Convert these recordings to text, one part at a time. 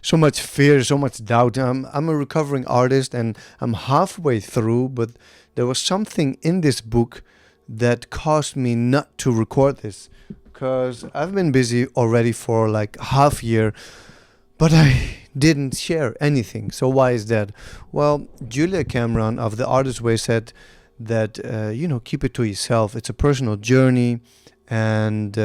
so much fear, so much doubt. I'm a recovering artist and I'm halfway through, but there was something in this book that caused me not to record this, because I've been busy already for like half year, but I didn't share anything. So why is that? Well, Julia Cameron of The Artist Way said that, keep it to yourself. It's a personal journey, and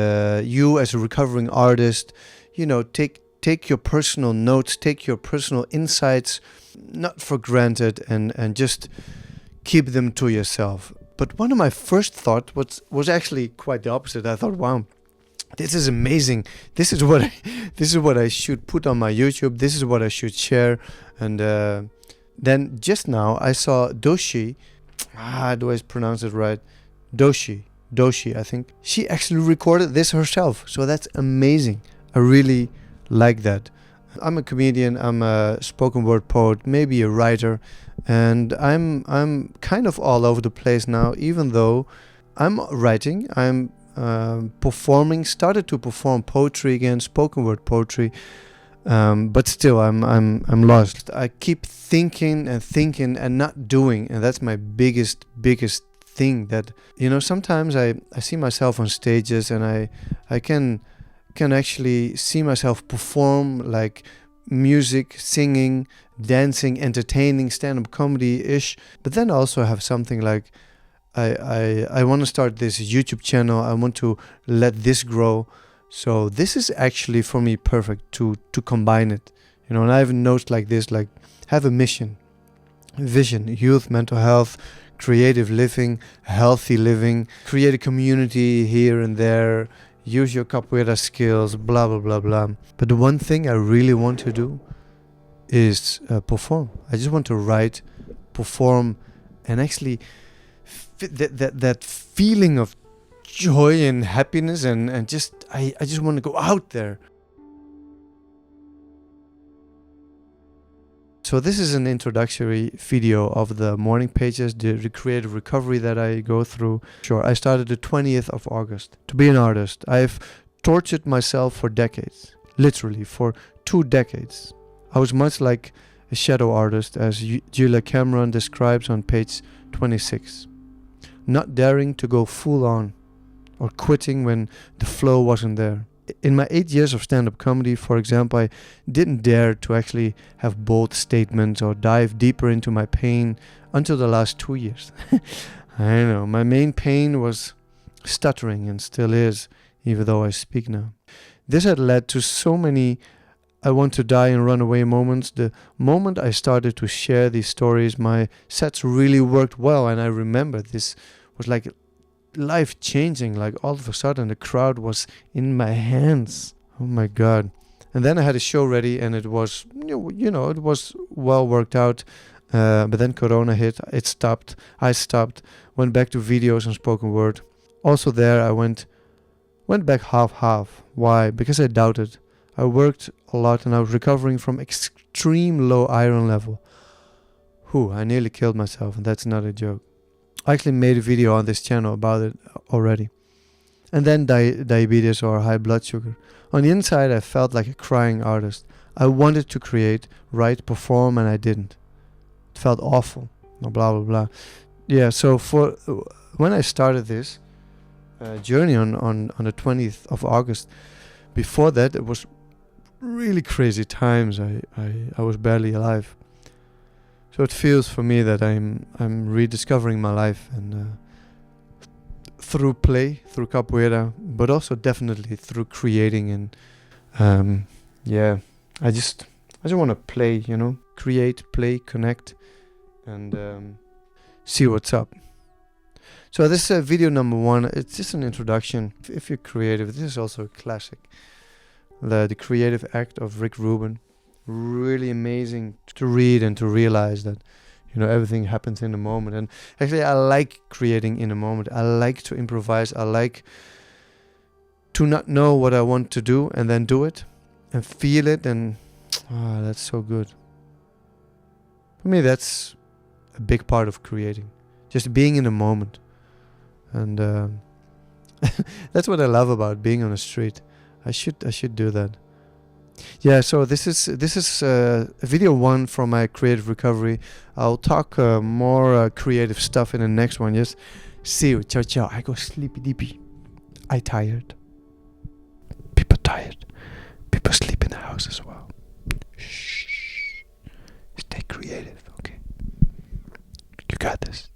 you as a recovering artist, take your personal notes, take your personal insights, not for granted, and just keep them to yourself. But one of my first thoughts was actually quite the opposite. I thought, wow, this is amazing. This is what I should put on my YouTube. This is what I should share. And then just now I saw DOECHII. Do I pronounce it right? DOECHII, I think. She actually recorded this herself. So that's amazing. I really like that. I'm a comedian. I'm a spoken word poet, maybe a writer, and I'm kind of all over the place now. Even though I'm writing, I'm started to perform poetry again, spoken word poetry, but still I'm lost. I keep thinking and not doing, and that's my biggest thing. That sometimes I see myself on stages, and I can actually see myself perform, like music, singing, dancing, entertaining, stand-up comedy-ish, but then also have something like I want to start this YouTube channel. I want to let this grow. So this is actually for me perfect to combine it. And I have notes like this, like have a mission, vision, youth, mental health, creative living, healthy living, create a community here and there, use your capoeira skills, blah, blah, blah, blah. But the one thing I really want to do is perform. I just want to write, perform, and actually that feeling of joy and happiness, and just I just want to go out there. So this is an introductory video of the morning pages, the creative recovery that I go through. Sure, I started the 20th of August. To be an artist, I've tortured myself for decades. Literally, for 2 decades. I was much like a shadow artist, as Julia Cameron describes on page 26. Not daring to go full on, or quitting when the flow wasn't there. In my 8 years of stand-up comedy, for example, I didn't dare to actually have bold statements or dive deeper into my pain until the last 2 years. I know, my main pain was stuttering, and still is, even though I speak now. This had led to so many I want to die and run away moments. The moment I started to share these stories, my sets really worked well, and I remember this was like life-changing. Like all of a sudden the crowd was in my hands. Oh my god. And then I had a show ready, and it was it was well worked out, but then Corona hit. It stopped. I stopped, went back to videos and spoken word. Also there I went back half. Why? Because I doubted. I worked a lot, and I was recovering from extreme low iron level. I nearly killed myself, and that's not a joke. I actually made a video on this channel about it already. And then diabetes, or high blood sugar. On the inside I felt like a crying artist. I wanted to create, write, perform, and I didn't. It felt awful. Blah blah blah. Yeah, so when I started this journey on the 20th of August, before that it was really crazy times. I was barely alive. So it feels for me that I'm rediscovering my life, and through play, through capoeira, but also definitely through creating. And I just want to play, create, play, connect, and see what's up. So this is video number 1. It's just an introduction. If you're creative, this is also a classic. The Creative Act of Rick Rubin. Really amazing to read and to realize that everything happens in a moment. And actually I like creating in a moment. I like to improvise. I like to not know what I want to do and then do it and feel it, and that's so good. For me, that's a big part of creating, just being in a moment. And that's what I love about being on the street. I should do that. Yeah, so this is video one from my creative recovery. I'll talk more creative stuff in the next one. Yes, see you. Ciao ciao. I go sleepy deepy. I tired. People tired. People sleep in the house as well. Shh. Stay creative, okay? You got this.